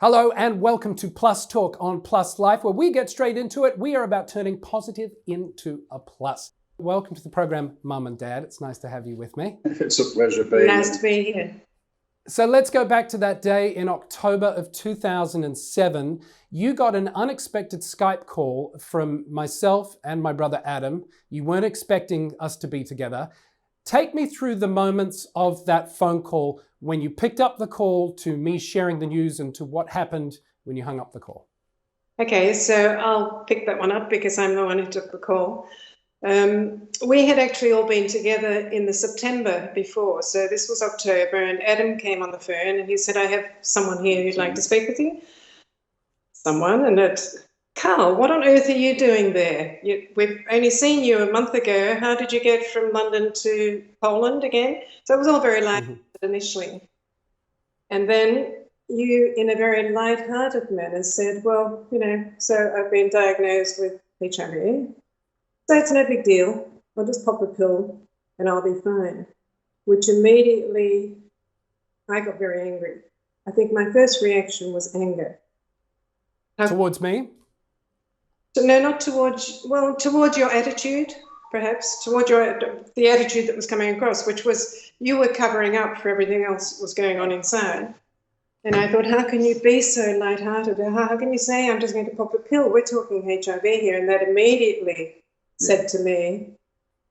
Hello and welcome to Plus Talk on Plus Life, where we get straight into it. We are about turning positive into a plus. Welcome to the program, Mum and Dad. It's nice to have you with me. It's a pleasure being here. Nice to be here. So let's go back to that day in October of 2007. You got an unexpected Skype call from myself and my brother Adam. You weren't expecting us to be together. Take me through the moments of that phone call when you picked up the call to me sharing the news and to what happened when you hung up the call. Okay, so I'll pick that one up because I'm the one who took the call. We had actually all been together in the September before, so this was October, and Adam came on the phone and he said, I have someone here who'd like to speak with you. Someone, and it's, Karl, what on earth are you doing there? We've only seen you a month ago. How did you get from London to Poland again? So it was all very light initially. And then you, in a very light-hearted manner, said, well, so I've been diagnosed with HIV. So it's no big deal. I'll just pop a pill and I'll be fine. Which immediately, I got very angry. I think my first reaction was anger. Towards me? No, not towards your attitude, perhaps, towards the attitude that was coming across, which was you were covering up for everything else that was going on inside. And I thought, how can you be so lighthearted? How can you say I'm just going to pop a pill? We're talking HIV here. And that immediately said to me,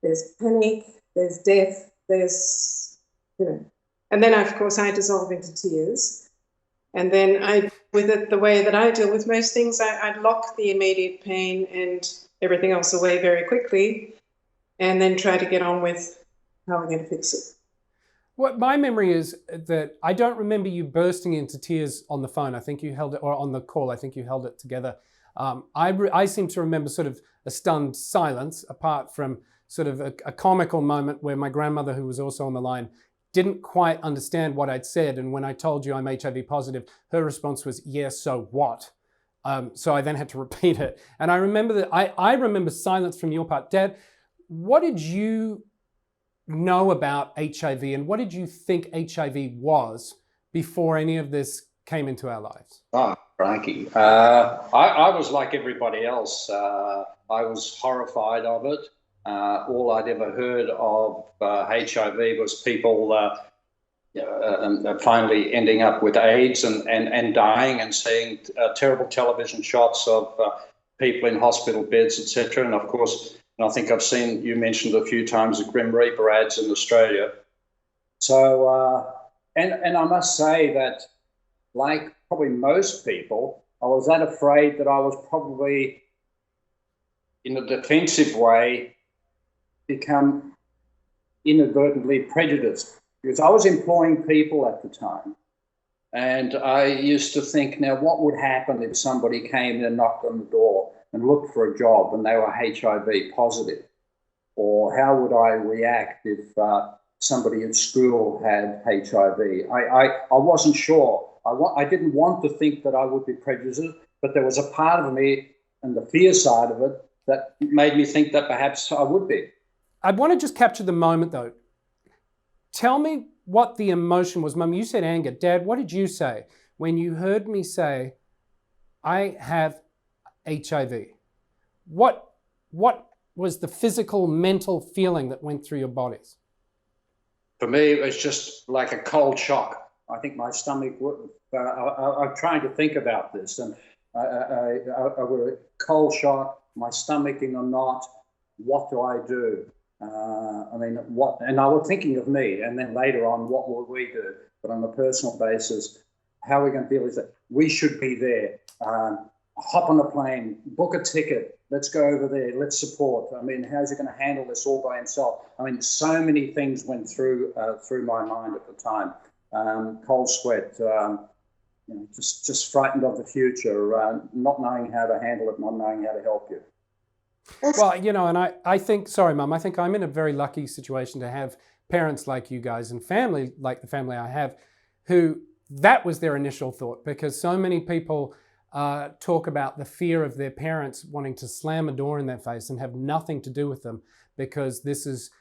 there's panic, there's death, there's, And then, of course, I dissolve into tears. And then with it, the way that I deal with most things, I lock the immediate pain and everything else away very quickly and then try to get on with how we're going to fix it. What my memory is that I don't remember you bursting into tears on the phone. I think you held it, or on the call, I think you held it together. I seem to remember sort of a stunned silence, apart from sort of a comical moment where my grandmother, who was also on the line, didn't quite understand what I'd said. And when I told you I'm HIV positive, her response was, yeah, so what? So I then had to repeat it. And I remember that I remember silence from your part. Dad, what did you know about HIV and what did you think HIV was before any of this came into our lives? Oh, crikey. I was like everybody else. I was horrified of it. All I'd ever heard of HIV was people finally ending up with AIDS and dying, and seeing terrible television shots of people in hospital beds, etc. And of course, I think I've seen, you mentioned a few times, the Grim Reaper ads in Australia. So, and I must say that, like probably most people, I was that afraid that I was probably, in a defensive way, become inadvertently prejudiced, because I was employing people at the time. And I used to think, now what would happen if somebody came and knocked on the door and looked for a job and they were HIV positive? Or how would I react if somebody at school had HIV? I wasn't sure. I didn't want to think that I would be prejudiced, but there was a part of me, and the fear side of it, that made me think that perhaps I would be. I want to just capture the moment, though. Tell me what the emotion was. Mum, you said anger. Dad, what did you say when you heard me say, I have HIV? What was the physical, mental feeling that went through your bodies? For me, it was just like a cold shock. I think my stomach, I'm trying to think about this, and I was a cold shock, my stomach in a knot. What do I do? And I was thinking of me, and then later on, what will we do? But on a personal basis, how we're going to deal with it, we should be there. Hop on a plane, book a ticket, let's go over there, let's support. How's he going to handle this all by himself? So many things went through my mind at the time. Cold sweat, just frightened of the future, not knowing how to handle it, not knowing how to help you. Well, and I think, sorry, Mum, I think I'm in a very lucky situation to have parents like you guys and family like the family I have, who that was their initial thought, because so many people talk about the fear of their parents wanting to slam a door in their face and have nothing to do with them, because this is,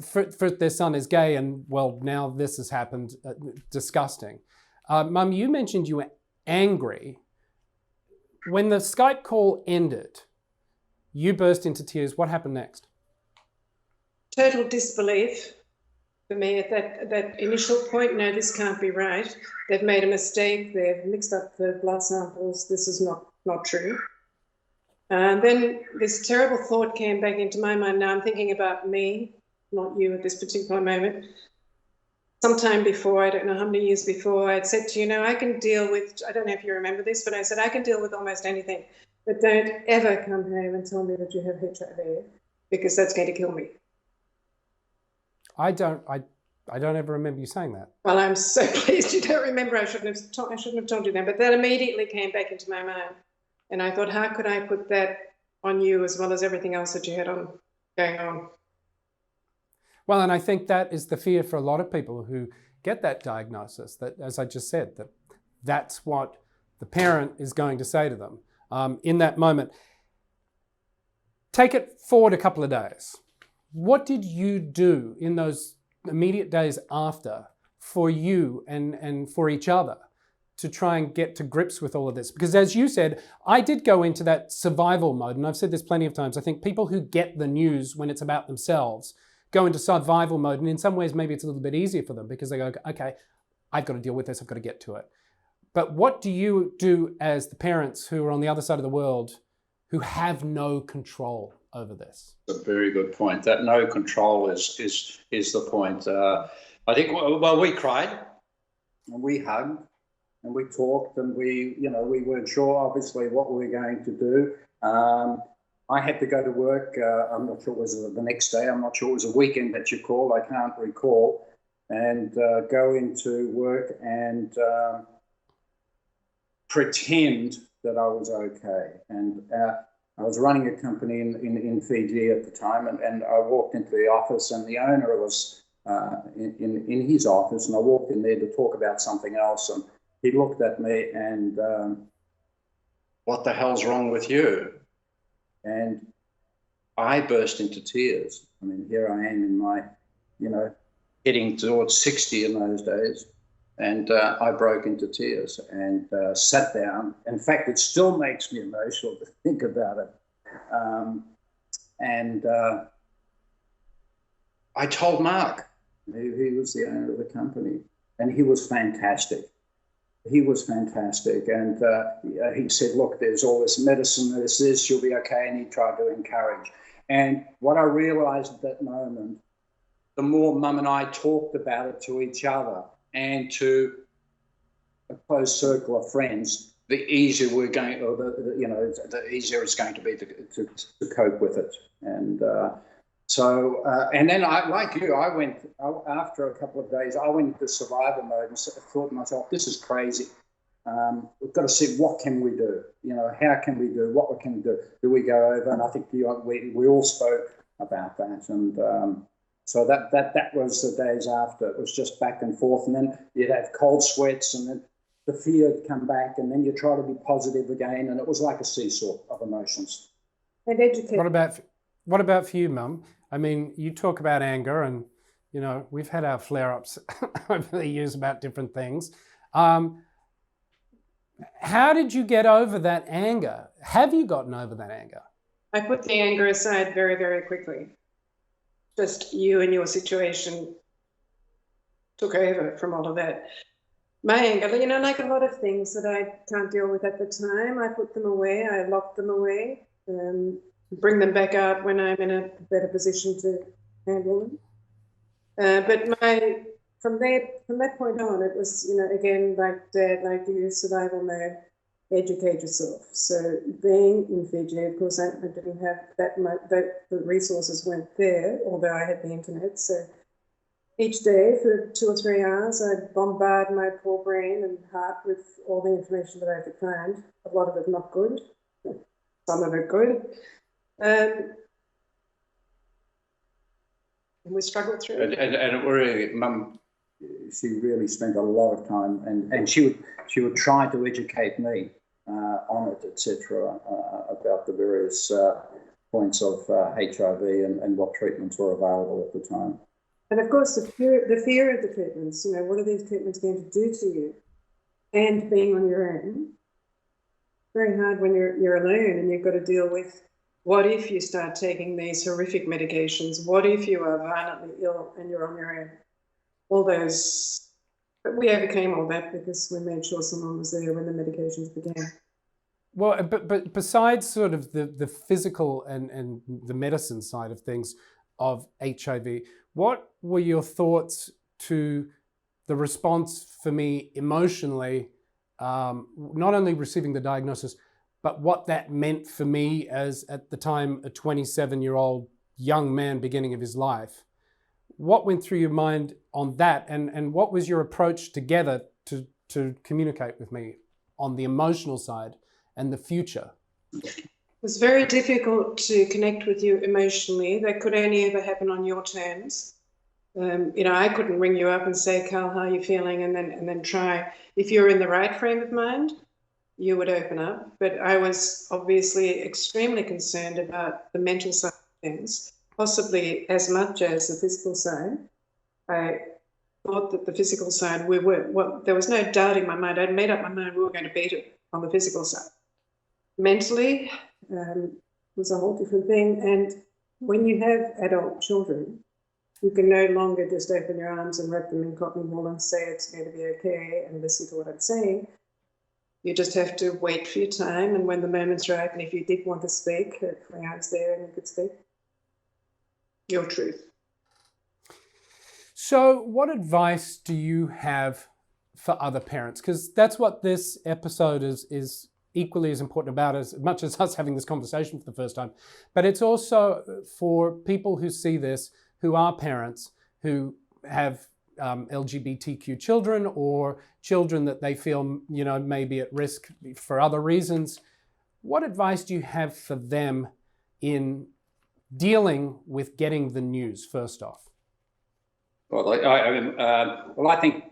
for their son is gay, and well, now this has happened, disgusting. Mum, you mentioned you were angry. When the Skype call ended, you burst into tears. What happened next? Total disbelief for me at that initial point. No, this can't be right. They've made a mistake. They've mixed up the blood samples. This is not true. And then this terrible thought came back into my mind. Now I'm thinking about me, not you at this particular moment. Sometime before, I don't know how many years before, I'd said to you, I can deal with, I don't know if you remember this, but I said, I can deal with almost anything, but don't ever come home and tell me that you have HIV, because that's going to kill me. I don't ever remember you saying that. Well, I'm so pleased you don't remember. I shouldn't have told you that, but that immediately came back into my mind. And I thought, how could I put that on you as well as everything else that you had going on? Well, and I think that is the fear for a lot of people who get that diagnosis, that, as I just said, that's what the parent is going to say to them in that moment. Take it forward a couple of days. What did you do in those immediate days after for you and for each other to try and get to grips with all of this? Because as you said, I did go into that survival mode, and I've said this plenty of times. I think people who get the news when it's about themselves go into survival mode, and in some ways maybe it's a little bit easier for them because they go, okay, I've got to deal with this, I've got to get to it. But what do you do as the parents who are on the other side of the world who have no control over this? That's a very good point. That no control is the point. I think, well, we cried and we hugged and we talked and we weren't sure obviously what we were going to do. I had to go to work. I'm not sure it was the next day. I'm not sure it was a weekend that you called. I can't recall. And go into work and pretend that I was okay. And I was running a company in Fiji at the time, and I walked into the office, and the owner was in his office, and I walked in there to talk about something else, and he looked at me and, what the hell's wrong with you? And I burst into tears. I mean, here I am in my, heading towards 60 in those days. And I broke into tears and sat down. In fact, it still makes me emotional to think about it. I told Mark, he was the owner of the company, and he was fantastic. He was fantastic. And he said, look, there's all this medicine, there's this, you'll be okay. And he tried to encourage. And what I realized at that moment, the more Mum and I talked about it to each other and to a close circle of friends, the easier we're going, or the easier it's going to be to cope with it. And and then like you, I went, after a couple of days, I went into survival mode and thought to myself, this is crazy. We've got to see, what can we do? How can we do? What can we do? Do we go over? And I think we all spoke about that. And so that was the days after. It was just back and forth. And then you'd have cold sweats, and then the fear would come back, and then you try to be positive again. And it was like a seesaw of emotions. And educate. What about for you, Mum? I mean, you talk about anger, and we've had our flare-ups over the years about different things. How did you get over that anger? Have you gotten over that anger? I put the anger aside very, very quickly. Just you and your situation took over from all of that. My anger, like a lot of things that I can't deal with at the time, I put them away, I lock them away, bring them back out when I'm in a better position to handle them. But from that point on, it was, again, like Dad, like you, survival mode, educate yourself. So being in Fiji, of course, I didn't have that much, the resources weren't there, although I had the internet. So each day for 2 or 3 hours, I'd bombard my poor brain and heart with all the information that I could find. A lot of it not good, some of it good. And we struggled through it. And it really, Mum, she really spent a lot of time, and she would try to educate me on it, etc., about the various points of HIV and what treatments were available at the time. And of course, the fear of the treatments. What are these treatments going to do to you? and being on your own. Very hard when you're alone and you've got to deal with what if you start taking these horrific medications? What if you are violently ill and you're on your own? All those, but we overcame all that because we made sure someone was there when the medications began. Well, but besides sort of the physical and the medicine side of things of HIV, what were your thoughts to the response for me emotionally, not only receiving the diagnosis, but what that meant for me as, at the time, a 27-year-old young man beginning of his life? What went through your mind on that, and what was your approach together to communicate with me on the emotional side and the future? It was very difficult to connect with you emotionally. That could only ever happen on your terms. I couldn't ring you up and say, Karl, how are you feeling? And then try. If you're in the right frame of mind, you would open up. But I was obviously extremely concerned about the mental side of things, possibly as much as the physical side. I thought that the physical side, there was no doubt in my mind. I'd made up my mind we were going to beat it on the physical side. Mentally, was a whole different thing. And when you have adult children, you can no longer just open your arms and wrap them in cotton wool and say it's going to be okay and listen to what I'm saying. You just have to wait for your time, and when the moment's right, and if you did want to speak, hopefully I was there and you could speak your truth. So what advice do you have for other parents? Because that's what this episode is equally as important about, as much as us having this conversation for the first time. But it's also for people who see this, who are parents, who have LGBTQ children or children that they feel, may be at risk for other reasons. What advice do you have for them in dealing with getting the news, first off? Well, I think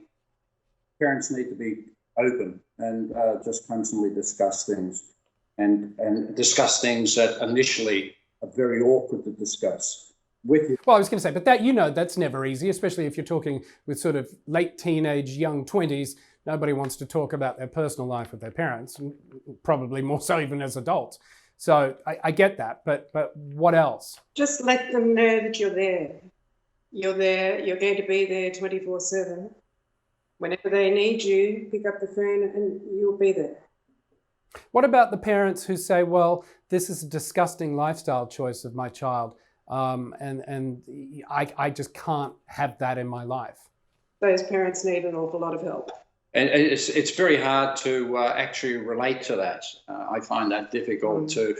parents need to be open and just constantly discuss things, and discuss things that initially are very awkward to discuss with you. Well, I was going to say, but that's never easy, especially if you're talking with sort of late teenage, young 20s. Nobody wants to talk about their personal life with their parents, probably more so even as adults. So I get that, but what else? Just let them know that you're there. You're there, you're going to be there 24/7. Whenever they need you, pick up the phone and you'll be there. What about the parents who say, well, this is a disgusting lifestyle choice of my child, and I just can't have that in my life? Those parents need an awful lot of help. And it's very hard to actually relate to that. I find that difficult to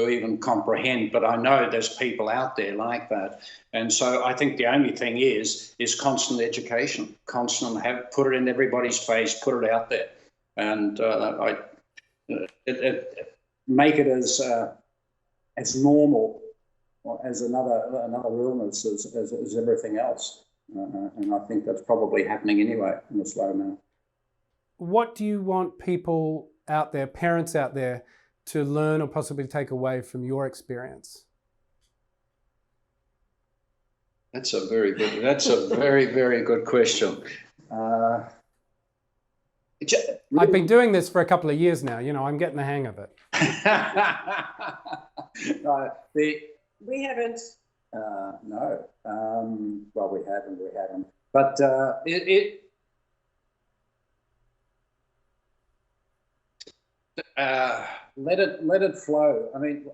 even comprehend, but I know there's people out there like that. And so I think the only thing is constant education, put it in everybody's face, put it out there, and make it as normal as another illness as everything else. And I think that's probably happening anyway in a slow manner. What do you want people out there, parents out there, to learn or possibly take away from your experience? That's a very, very good question. I've been doing this for a couple of years now. I'm getting the hang of it. We haven't. No. Well, we haven't. But let it flow. I mean,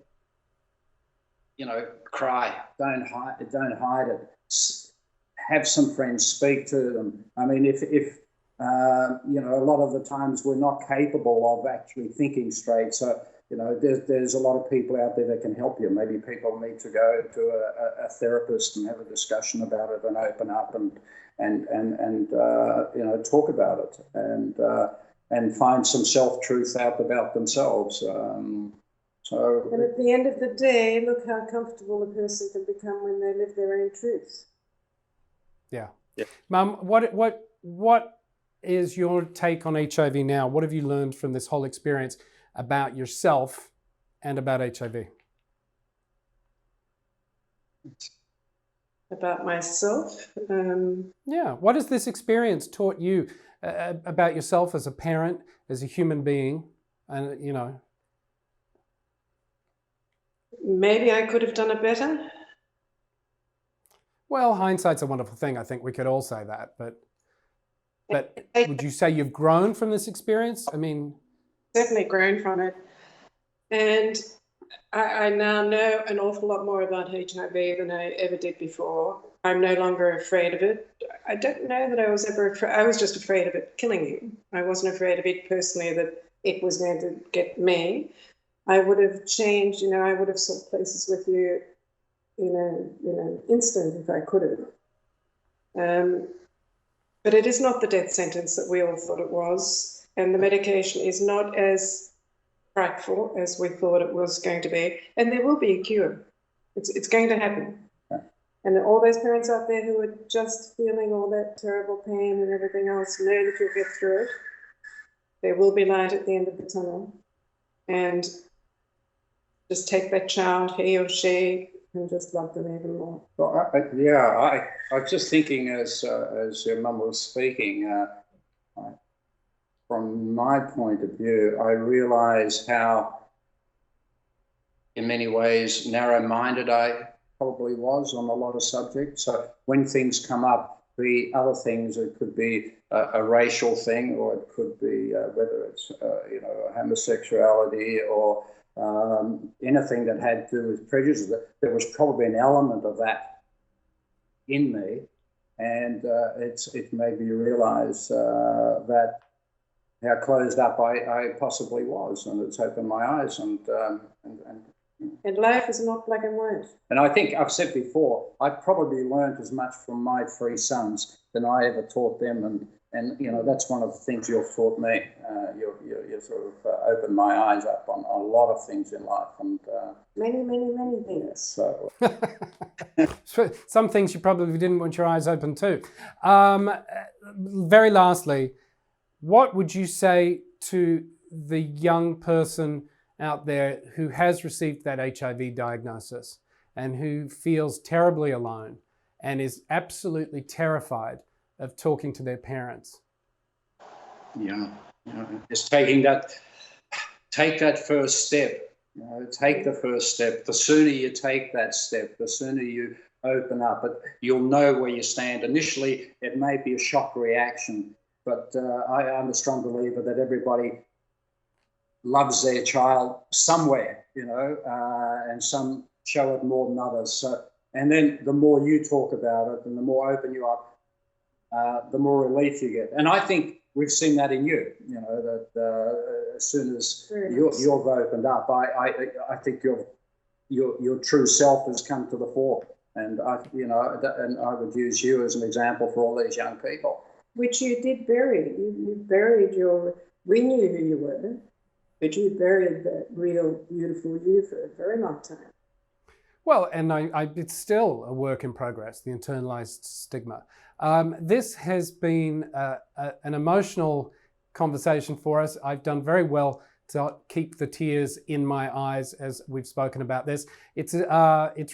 cry. Don't hide it. Have some friends. Speak to them. I mean, if a lot of the times we're not capable of actually thinking straight. So there's a lot of people out there that can help you. Maybe people need to go to a therapist and have a discussion about it and open up and talk about it and find some self-truth out about themselves. And at the end of the day, look how comfortable a person can become when they live their own truths. Yeah. Mum, what is your take on HIV now? What have you learned from this whole experience about yourself and about HIV? About myself? Yeah. What has this experience taught you about yourself as a parent, as a human being, and Maybe I could have done it better. Well, hindsight's a wonderful thing. I think we could all say that, but would you say you've grown from this experience? I mean, certainly grown from it, and I now know an awful lot more about HIV than I ever did before. I'm no longer afraid of it. I don't know that I was ever afraid. I was just afraid of it killing you. I wasn't afraid of it personally, that it was going to get me. I would have changed, I would have sought places with you in an instant if I could have. But it is not the death sentence that we all thought it was, and the medication is not as frightful as we thought it was going to be, and there will be a cure. It's going to happen. And all those parents out there who are just feeling all that terrible pain and everything else, know that you'll get through it. There will be light at the end of the tunnel. And just take that child, he or she, and just love them even more. Well, I was just thinking as your mum was speaking, from my point of view, I realise how, in many ways, narrow-minded I probably was on a lot of subjects. So when things come up, the other things, it could be a racial thing, or it could be whether it's homosexuality or anything that had to do with prejudice. There was probably an element of that in me, and it made me realise that how closed up I possibly was, and it's opened my eyes And life is not black and white. And I think I've said before, I probably learned as much from my 3 sons than I ever taught them, and that's one of the things you've taught me. You sort of opened my eyes up on a lot of things in life, and many things. So some things you probably didn't want your eyes open to. Very lastly, what would you say to the young person out there who has received that HIV diagnosis and who feels terribly alone and is absolutely terrified of talking to their parents? Yeah, it's take that first step. Take the first step. The sooner you take that step, the sooner you open up, you'll know where you stand. Initially, it may be a shock reaction, but I'm a strong believer that everybody loves their child somewhere, and some show it more than others. So, and then the more you talk about it and the more open you are, the more relief you get. And I think we've seen that in you, that as soon as you've opened up, I think your true self has come to the fore. And and I would use you as an example for all these young people. Which you did bury. You buried we knew who you were, but you buried that real, beautiful you for a very long time. Well, and it's still a work in progress, the internalized stigma. This has been an emotional conversation for us. I've done very well to keep the tears in my eyes as we've spoken about this. It's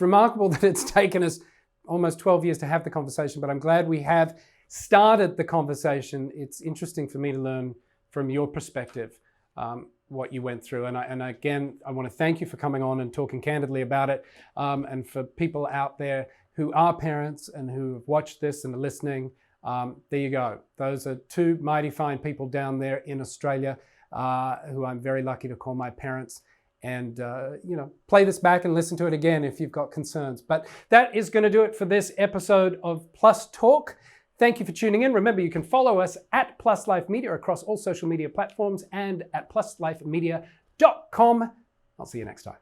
remarkable that it's taken us almost 12 years to have the conversation, but I'm glad we have started the conversation. It's interesting for me to learn from your perspective what you went through. And again, I want to thank you for coming on and talking candidly about it. And for people out there who are parents and who have watched this and are listening, there you go. Those are 2 mighty fine people down there in Australia who I'm very lucky to call my parents. And, play this back and listen to it again if you've got concerns. But that is going to do it for this episode of Plus Talk. Thank you for tuning in. Remember, you can follow us at Plus Life Media across all social media platforms and at pluslifemedia.com. I'll see you next time.